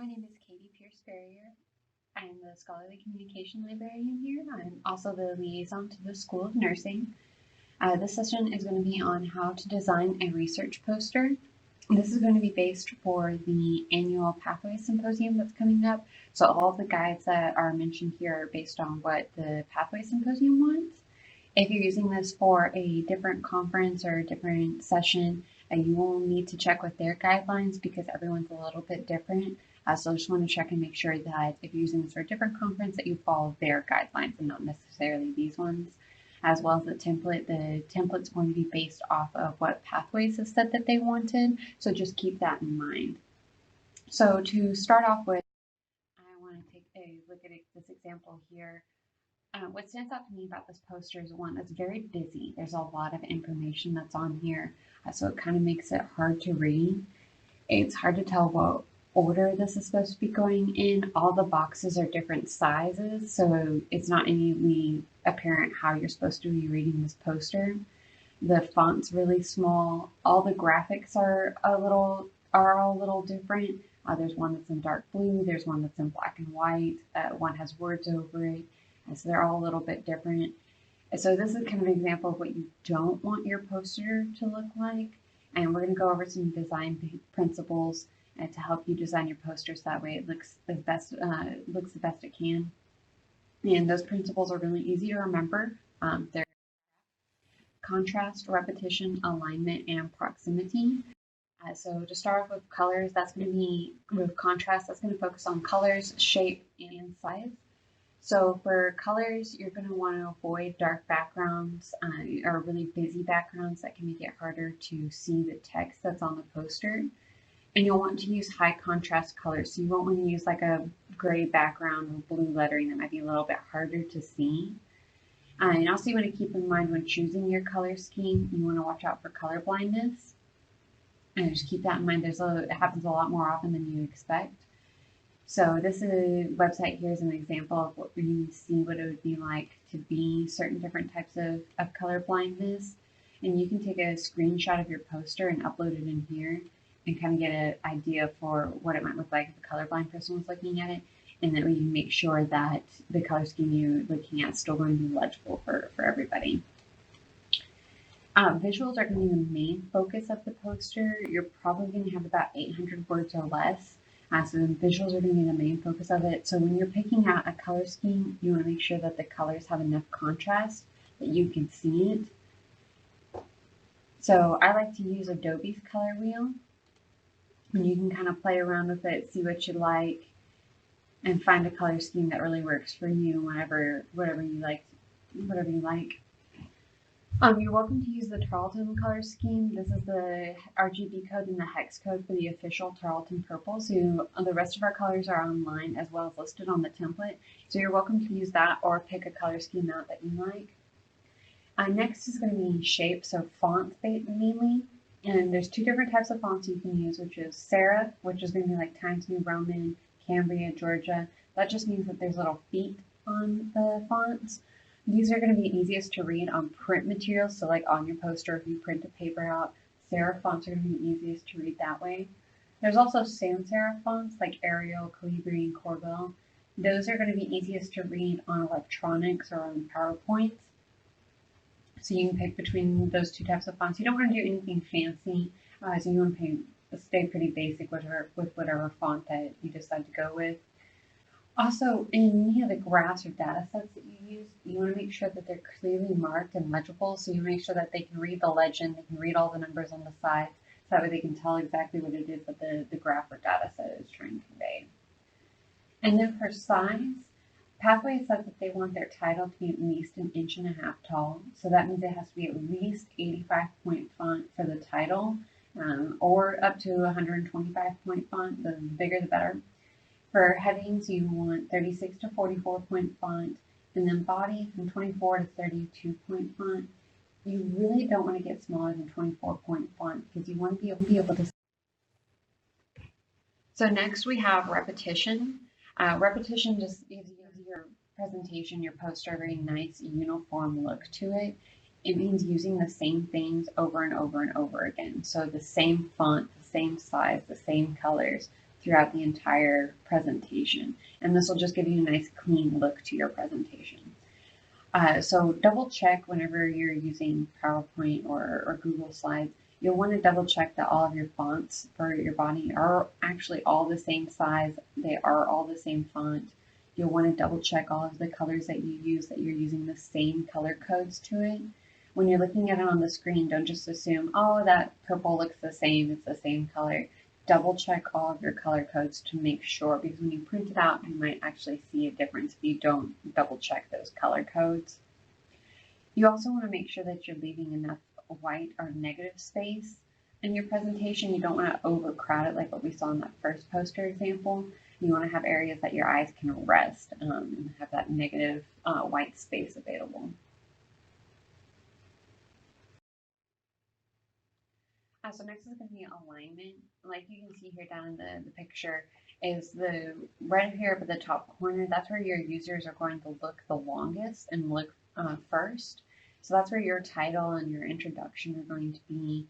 name is Pierce Farrier. I am the Scholarly Communication Librarian here. I'm also the liaison to the School of Nursing. This session is going to be on how to design a research poster. This is going to be based for the annual Pathways Symposium that's coming up. So all of the guides that are mentioned here are based on what the Pathways Symposium wants. If you're using this for a different conference or a different session, you will need to check with their guidelines because everyone's a little bit different. So I just want to check and make sure that if you're using this for a different conference that you follow their guidelines and not necessarily these ones, as well as the template. The template's going to be based off of what Pathways has said that they wanted, so just keep that in mind. So to start off with, I want to take a look at this example here. What stands out to me about this poster is one that's very busy. There's a lot of information that's on here, so it kind of makes it hard to read. It's hard to tell what order this is supposed to be going in. All the boxes are different sizes, so it's not immediately apparent how you're supposed to be reading this poster. The font's really small. All the graphics are all a little different. There's one that's in dark blue, there's one that's in black and white, one has words over it, and so they're all a little bit different. So this is kind of an example of what you don't want your poster to look like, and we're going to go over some design principles to help you design your posters. That way it looks the best it can. And those principles are really easy to remember. They're contrast, repetition, alignment, and proximity. So to start off with colors, that's going to be with contrast. That's going to focus on colors, shape, and size. So for colors, you're going to want to avoid dark backgrounds or really busy backgrounds that can make it harder to see the text that's on the poster. And you'll want to use high contrast colors. So you won't want to use like a gray background with blue lettering that might be a little bit harder to see. And also you want to keep in mind when choosing your color scheme, you want to watch out for color blindness. And just keep that in mind. It happens a lot more often than you expect. So this website here is an example of what you see what it would be like to be certain different types of color blindness. And you can take a screenshot of your poster and upload it in here and kind of get an idea for what it might look like if a colorblind person was looking at it, and then we can make sure that the color scheme you're looking at is still going to be legible for everybody. Visuals are going to be the main focus of the poster. You're probably going to have about 800 words or less, so the visuals are going to be the main focus of it. So when you're picking out a color scheme, you want to make sure that the colors have enough contrast that you can see it. So I like to use Adobe's color wheel. And you can kind of play around with it, see what you like, and find a color scheme that really works for you, whatever you like. You're welcome to use the Tarleton color scheme. This is the RGB code and the hex code for the official Tarleton purple. So the rest of our colors are online as well as listed on the template. So you're welcome to use that or pick a color scheme out that you like. Next is going to be shape, so fonts mainly. And there's two different types of fonts you can use, which is serif, which is going to be like Times New Roman, Cambria, Georgia. That just means that there's little feet on the fonts. These are going to be easiest to read on print materials, so like on your poster, if you print a paper out, serif fonts are going to be easiest to read that way. There's also sans serif fonts like Arial, Calibri, and Corvell. Those are going to be easiest to read on electronics or on PowerPoints. So you can pick between those two types of fonts. You don't want to do anything fancy, so you want to stay pretty basic with whatever font that you decide to go with. Also, in any of the graphs or data sets that you use, you want to make sure that they're clearly marked and legible, so you make sure that they can read the legend, they can read all the numbers on the sides, so that way they can tell exactly what it is that the graph or data set is trying to convey. And then for size, Pathways said that they want their title to be at least 1.5 inches tall, so that means it has to be at least 85-point font for the title, or up to 125-point font. The bigger the better. For headings, you want 36 to 44-point font, and then body from 24 to 32-point font. You really don't want to get smaller than 24-point font because you want to be able to. So next we have repetition. Repetition just gives your presentation, your poster, a very nice uniform look to it. It means using the same things over and over and over again. So the same font, the same size, the same colors throughout the entire presentation. And this will just give you a nice clean look to your presentation. So double check whenever you're using PowerPoint or Google Slides. You'll want to double check that all of your fonts for your body are actually all the same size. They are all the same font. You'll want to double check all of the colors that you use, that you're using the same color codes to it. When you're looking at it on the screen, don't just assume, oh, that purple looks the same, it's the same color. Double check all of your color codes to make sure, because when you print it out, you might actually see a difference if you don't double check those color codes. You also want to make sure that you're leaving enough white or negative space in your presentation. You don't want to overcrowd it like what we saw in that first poster example. You want to have areas that your eyes can rest and have that negative white space available. So next is going to be alignment. Like you can see here down in the picture is the right here up at the top corner. That's where your users are going to look the longest and look first. So that's where your title and your introduction are going to be.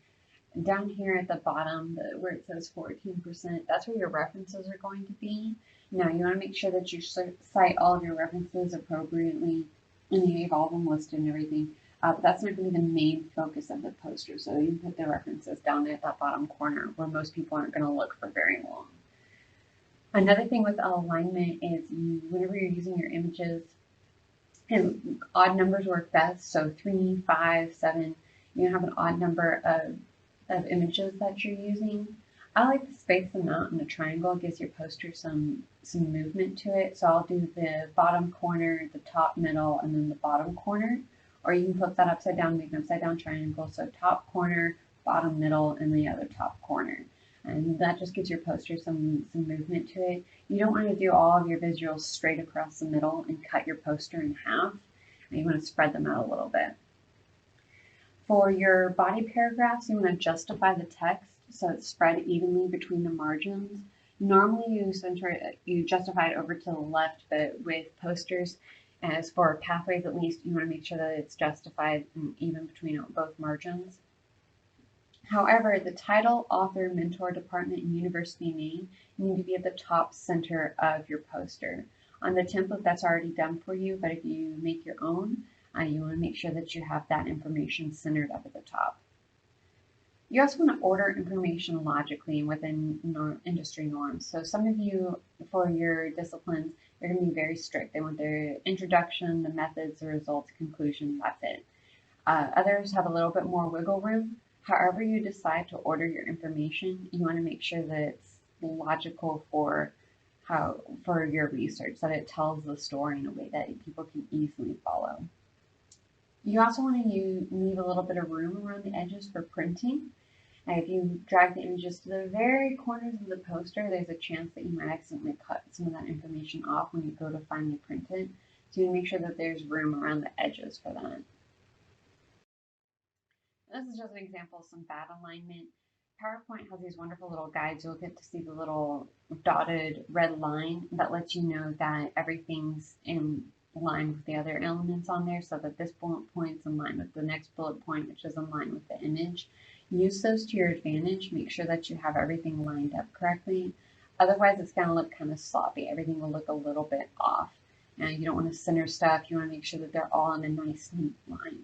And down here at the bottom, where it says 14%, that's where your references are going to be. Now you want to make sure that you cite all of your references appropriately and you have all of them listed and everything. But that's not going to be the main focus of the poster. So you can put the references down there at that bottom corner where most people aren't going to look for very long. Another thing with alignment is whenever you're using your images, and odd numbers work best. So 3, 5, 7, you have an odd number of images that you're using. I like to space them out in a triangle. It gives your poster some movement to it. So I'll do the bottom corner, the top, middle, and then the bottom corner. Or you can flip that upside down, make an upside down triangle. So top corner, bottom, middle, and the other top corner. And that just gives your poster some movement to it. You don't want to do all of your visuals straight across the middle and cut your poster in half. You want to spread them out a little bit. For your body paragraphs, you want to justify the text so it's spread evenly between the margins. Normally you justify it over to the left, but with posters, as for pathways at least, you want to make sure that it's justified and even between both margins. However, the title, author, mentor, department, and university name need to be at the top center of your poster. On the template, that's already done for you, but if you make your own, you want to make sure that you have that information centered up at the top. You also want to order information logically within industry norms. So some of you, for your disciplines, they're going to be very strict. They want their introduction, the methods, the results, conclusion, that's it. Others have a little bit more wiggle room. However you decide to order your information, you want to make sure that it's logical for your research, that it tells the story in a way that people can easily follow. You also want to leave a little bit of room around the edges for printing. If you drag the images to the very corners of the poster, there's a chance that you might accidentally cut some of that information off when you go to finally print it. So you want to make sure that there's room around the edges for that. This is just an example of some bad alignment. PowerPoint has these wonderful little guides. You'll get to see the little dotted red line that lets you know that everything's in line with the other elements on there, so that this bullet point's in line with the next bullet point, which is in line with the image. Use those to your advantage. Make sure that you have everything lined up correctly. Otherwise, it's going to look kind of sloppy. Everything will look a little bit off. And you don't want to center stuff. You want to make sure that they're all in a nice, neat line.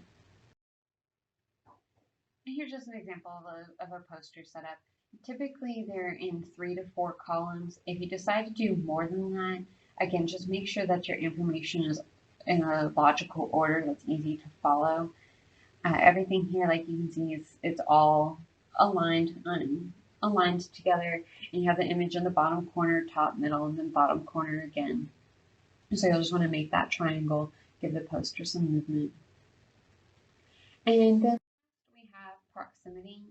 And here's just an example of a poster setup. Typically, they're in 3 to 4 columns. If you decide to do more than that, again, just make sure that your information is in a logical order that's easy to follow. Everything here, like you can see, it's all aligned together, and you have the image in the bottom corner, top, middle, and then bottom corner again. So you'll just want to make that triangle, give the poster some movement. And then we have proximity.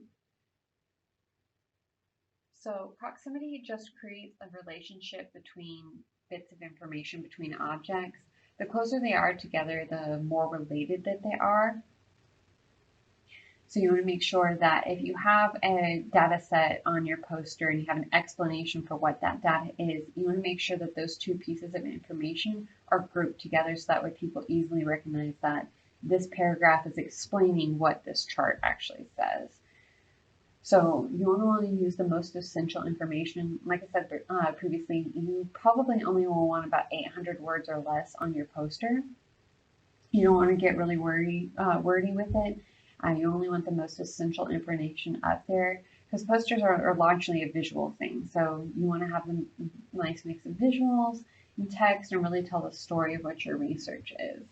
So proximity just creates a relationship between bits of information between objects. The closer they are together, the more related that they are. So you want to make sure that if you have a data set on your poster and you have an explanation for what that data is, you want to make sure that those two pieces of information are grouped together so that way people easily recognize that this paragraph is explaining what this chart actually says. So you only want to use the most essential information. Like I said previously, you probably only will want about 800 words or less on your poster. You don't want to get really wordy with it. You only want the most essential information up there because posters are largely a visual thing. So you want to have a nice mix of visuals and text and really tell the story of what your research is.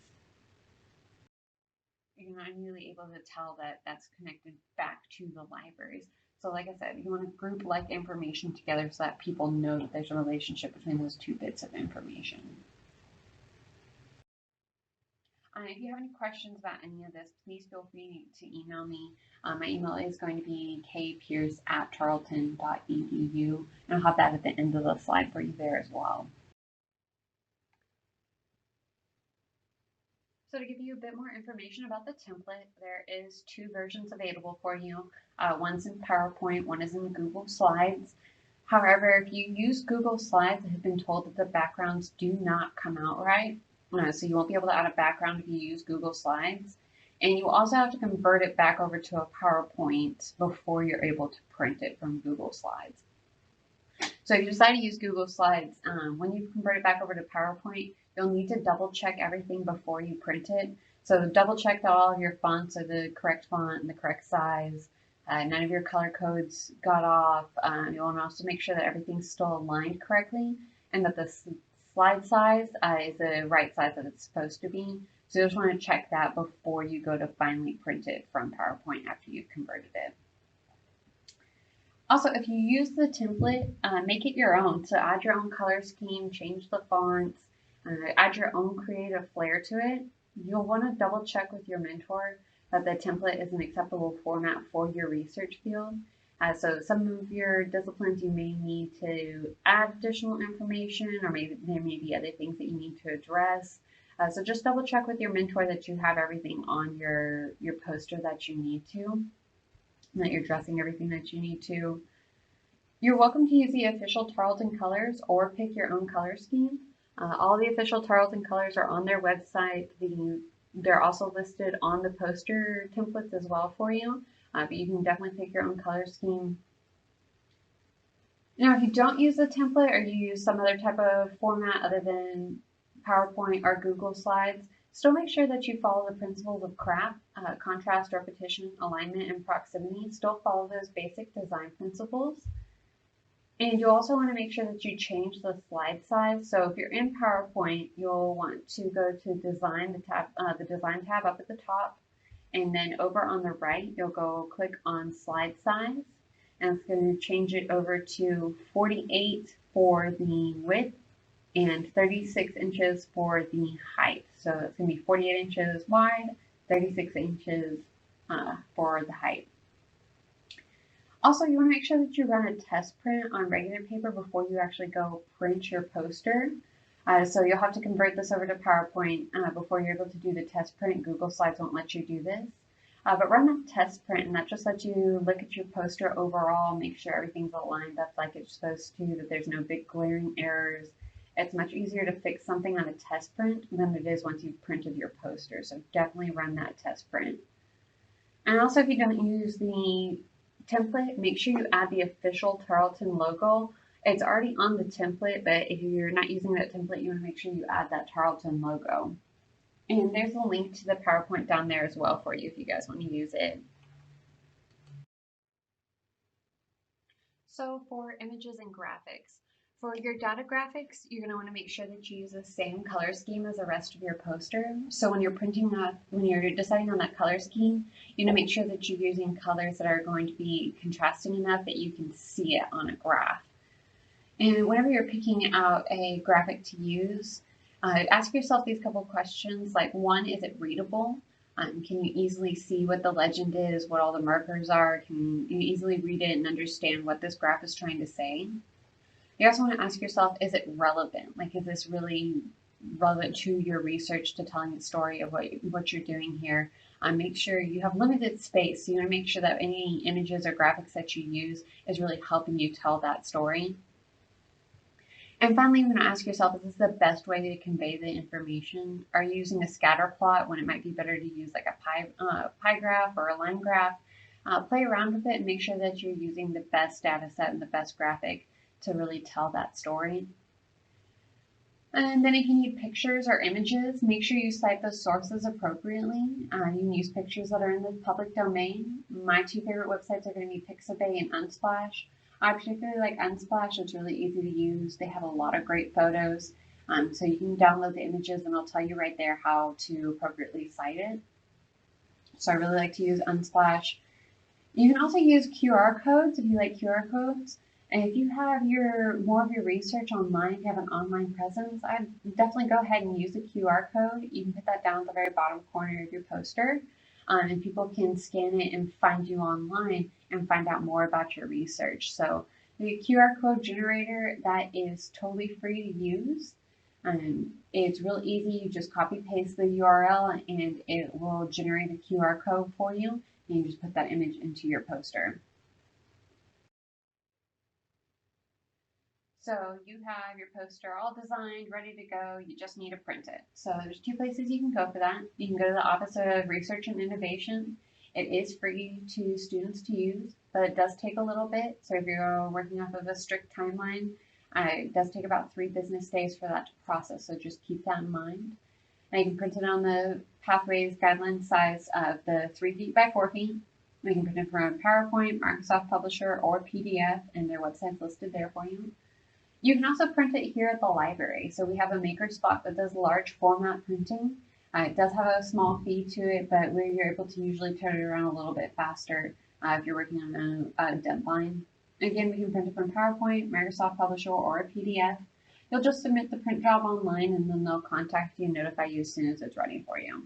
You're not really able to tell that that's connected back to the libraries. So like I said, you want to group like information together so that people know that there's a relationship between those two bits of information. If you have any questions about any of this, please feel free to email me. My email is going to be kpierce@tarleton.edu, and I'll have that at the end of the slide for you there as well. So to give you a bit more information about the template, there is two versions available for you. One's in PowerPoint, one is in Google Slides. However, if you use Google Slides, I have been told that the backgrounds do not come out right. So you won't be able to add a background if you use Google Slides. And you also have to convert it back over to a PowerPoint before you're able to print it from Google Slides. So if you decide to use Google Slides, when you convert it back over to PowerPoint, you'll need to double check everything before you print it. So double check that all of your fonts are the correct font and the correct size. None of your color codes got off. You want to also make sure that everything's still aligned correctly and that the slide size is the right size that it's supposed to be. So you just want to check that before you go to finally print it from PowerPoint after you've converted it. Also, if you use the template, make it your own. So add your own color scheme, change the fonts, add your own creative flair to it. You'll want to double check with your mentor that the template is an acceptable format for your research field. So some of your disciplines you may need to add additional information, or maybe there may be other things that you need to address. So just double check with your mentor that you have everything on your poster that you need to, and that you're dressing everything that you need to. You're welcome to use the official Tarleton colors or pick your own color scheme. All the official Tarleton colors are on their website. They're also listed on the poster templates as well for you, but you can definitely pick your own color scheme. Now, if you don't use the template or you use some other type of format other than PowerPoint or Google Slides, still make sure that you follow the principles of CRAFT, contrast, repetition, alignment, and proximity. Still follow those basic design principles. And you also want to make sure that you change the slide size. So if you're in PowerPoint, you'll want to go to Design, the Design tab up at the top. And then over on the right, you'll go click on Slide Size. And it's going to change it over to 48 for the width and 36 inches for the height. So it's going to be 48 inches wide, 36 inches for the height. Also, you want to make sure that you run a test print on regular paper before you actually go print your poster. So you'll have to convert this over to PowerPoint before you're able to do the test print. Google Slides won't let you do this. But run that test print, and that just lets you look at your poster overall, make sure everything's aligned up like it's supposed to, that there's no big glaring errors. It's much easier to fix something on a test print than it is once you've printed your poster. So definitely run that test print. And also, if you don't use the template, make sure you add the official Tarleton logo. It's already on the template, but if you're not using that template, you want to make sure you add that Tarleton logo. And there's a link to the PowerPoint down there as well for you if you guys want to use it. So for images and graphics, for your data graphics, you're going to want to make sure that you use the same color scheme as the rest of your poster. So when you're printing that, when you're deciding on that color scheme, you want to make sure that you're using colors that are going to be contrasting enough that you can see it on a graph. And whenever you're picking out a graphic to use, ask yourself these couple questions, like one, is it readable? Can you easily see what the legend is, what all the markers are? Can you easily read it and understand what this graph is trying to say? You also want to ask yourself, is it relevant? Like, is this really relevant to your research, to telling the story of what you're doing here? Make sure you have limited space. So you want to make sure that any images or graphics that you use is really helping you tell that story. And finally, you want to ask yourself, is this the best way to convey the information? Are you using a scatter plot when it might be better to use like a pie graph or a line graph? Play around with it and make sure that you're using the best data set and the best graphic to really tell that story. And then if you need pictures or images, make sure you cite those sources appropriately. You can use pictures that are in the public domain. My two favorite websites are going to be Pixabay and Unsplash. I particularly like Unsplash. It's really easy to use. They have a lot of great photos. So you can download the images and I'll tell you right there how to appropriately cite it. So I really like to use Unsplash. You can also use QR codes if you like QR codes. And if you have more of your research online, if you have an online presence, I'd definitely go ahead and use the QR code. You can put that down at the very bottom corner of your poster, and people can scan it and find you online and find out more about your research. So the QR code generator, that is totally free to use. It's real easy. You just copy paste the URL and it will generate a QR code for you. And you just put that image into your poster. So you have your poster all designed, ready to go. You just need to print it. So there's two places you can go for that. You can go to the Office of Research and Innovation. It is free to students to use, but it does take a little bit. So if you're working off of a strict timeline, it does take about 3 business days for that to process. So just keep that in mind. And you can print it on the Pathways guideline size of the 3 feet by 4 feet. You can print it from PowerPoint, Microsoft Publisher, or PDF, and their website's listed there for you. You can also print it here at the library. So we have a maker spot that does large format printing. It does have a small fee to it, but you're able to usually turn it around a little bit faster if you're working on a deadline. Again, we can print it from PowerPoint, Microsoft Publisher, or a PDF. You'll just submit the print job online and then they'll contact you and notify you as soon as it's ready for you.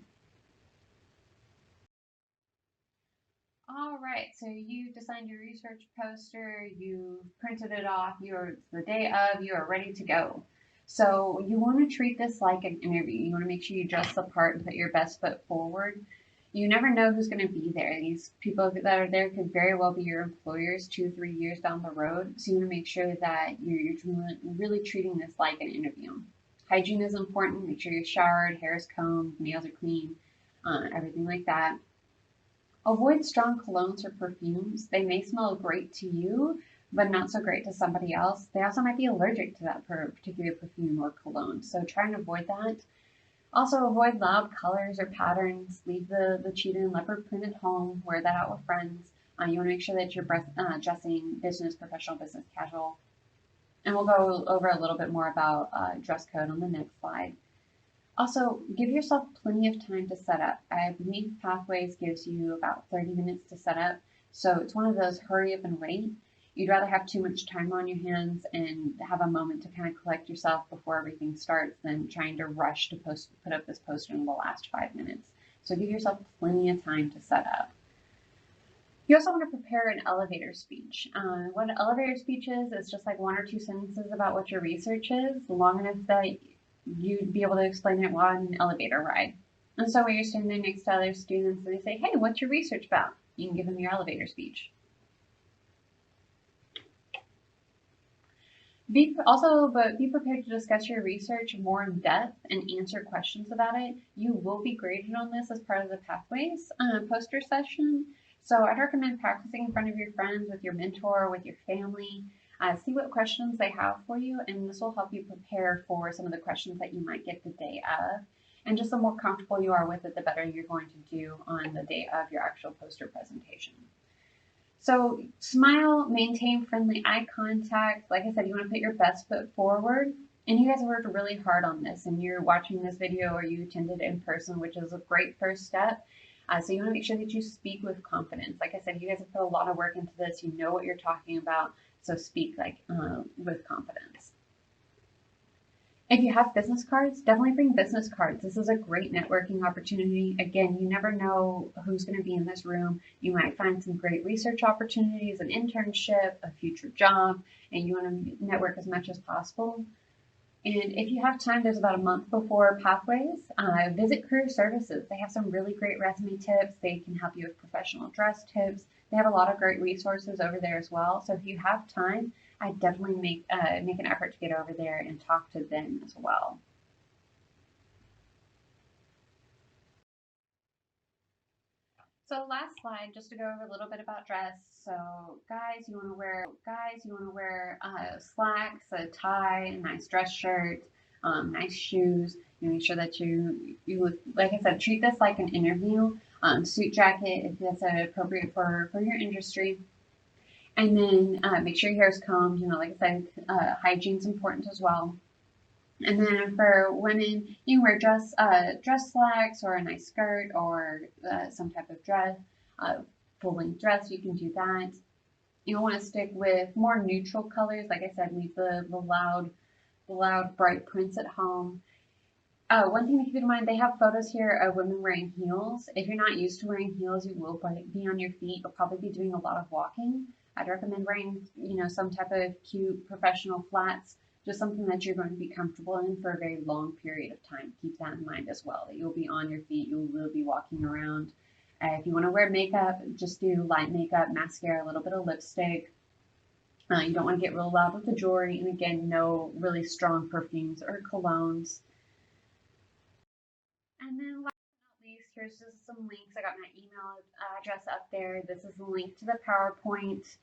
All right, so you designed your research poster, you printed it off, you're the day of, you are ready to go. So you want to treat this like an interview. You want to make sure you dress the part and put your best foot forward. You never know who's going to be there. These people that are there could very well be your employers 2-3 years down the road. So you want to make sure that you're really treating this like an interview. Hygiene is important. Make sure you're showered, hair is combed, nails are clean, everything like that. Avoid strong colognes or perfumes. They may smell great to you, but not so great to somebody else. They also might be allergic to that particular perfume or cologne, so try and avoid that. Also, avoid loud colors or patterns. Leave the cheetah and leopard print at home. Wear that out with friends. You want to make sure that you're dressing business, professional, business, casual. And we'll go over a little bit more about dress code on the next slide. Also, give yourself plenty of time to set up. I believe Pathways gives you about 30 minutes to set up, so it's one of those hurry up and wait. You'd rather have too much time on your hands and have a moment to kind of collect yourself before everything starts than trying to rush to put up this poster in the last 5 minutes. So give yourself plenty of time to set up. You also want to prepare an elevator speech. What an elevator speech is just like 1 or 2 sentences about what your research is, long enough that you'd be able to explain it while on an elevator ride. And so when you're standing there next to other students and they say, hey, what's your research about? You can give them your elevator speech. Be prepared to discuss your research more in depth and answer questions about it. You will be graded on this as part of the Pathways poster session. So I'd recommend practicing in front of your friends, with your mentor, with your family. See what questions they have for you, and this will help you prepare for some of the questions that you might get the day of. And just the more comfortable you are with it, the better you're going to do on the day of your actual poster presentation. So smile, maintain friendly eye contact. Like I said, you want to put your best foot forward. And you guys have worked really hard on this, and you're watching this video or you attended in person, which is a great first step. So you want to make sure that you speak with confidence. Like I said, you guys have put a lot of work into this. You know what you're talking about, so speak with confidence. If you have business cards, definitely bring business cards. This is a great networking opportunity. Again, you never know who's going to be in this room. You might find some great research opportunities, an internship, a future job, and you want to network as much as possible. And if you have time, there's about a month before Pathways, visit Career Services. They have some really great resume tips. They can help you with professional dress tips. They have a lot of great resources over there as well. So if you have time, I definitely make an effort to get over there and talk to them as well. So last slide, just to go over a little bit about dress. So guys, you want to wear slacks, a tie, a nice dress shirt, nice shoes. You make sure that you look, like I said, treat this like an interview. Suit jacket if that's appropriate for your industry. And then make sure your hair is combed. You know, like I said, hygiene's important as well. And then for women, you can wear dress slacks or a nice skirt or some type of dress, full length dress. You can do that. You'll want to stick with more neutral colors. Like I said, leave the loud bright prints at home. One thing to keep in mind, they have photos here of women wearing heels. If you're not used to wearing heels, you will be on your feet. You'll probably be doing a lot of walking. I'd recommend wearing, some type of cute professional flats, just something that you're going to be comfortable in for a very long period of time. Keep that in mind as well, that you'll be on your feet, you will be walking around. If you want to wear makeup, just do light makeup, mascara, a little bit of lipstick. You don't want to get real loud with the jewelry, and again, no really strong perfumes or colognes. And then last but not least, here's just some links. I got my email address up there. This is a link to the PowerPoint.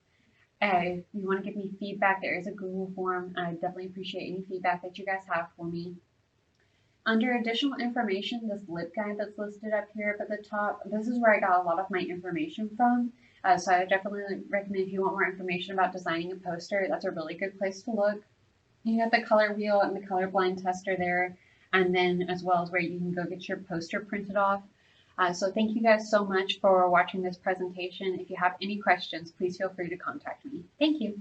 If you want to give me feedback, there is a Google form. I definitely appreciate any feedback that you guys have for me. Under additional information, this lip guide that's listed up here up at the top, this is where I got a lot of my information from. So I definitely recommend if you want more information about designing a poster, that's a really good place to look. You got the color wheel and the colorblind tester there, and then as well as where you can go get your poster printed off. So thank you guys so much for watching this presentation. If you have any questions, please feel free to contact me. Thank you.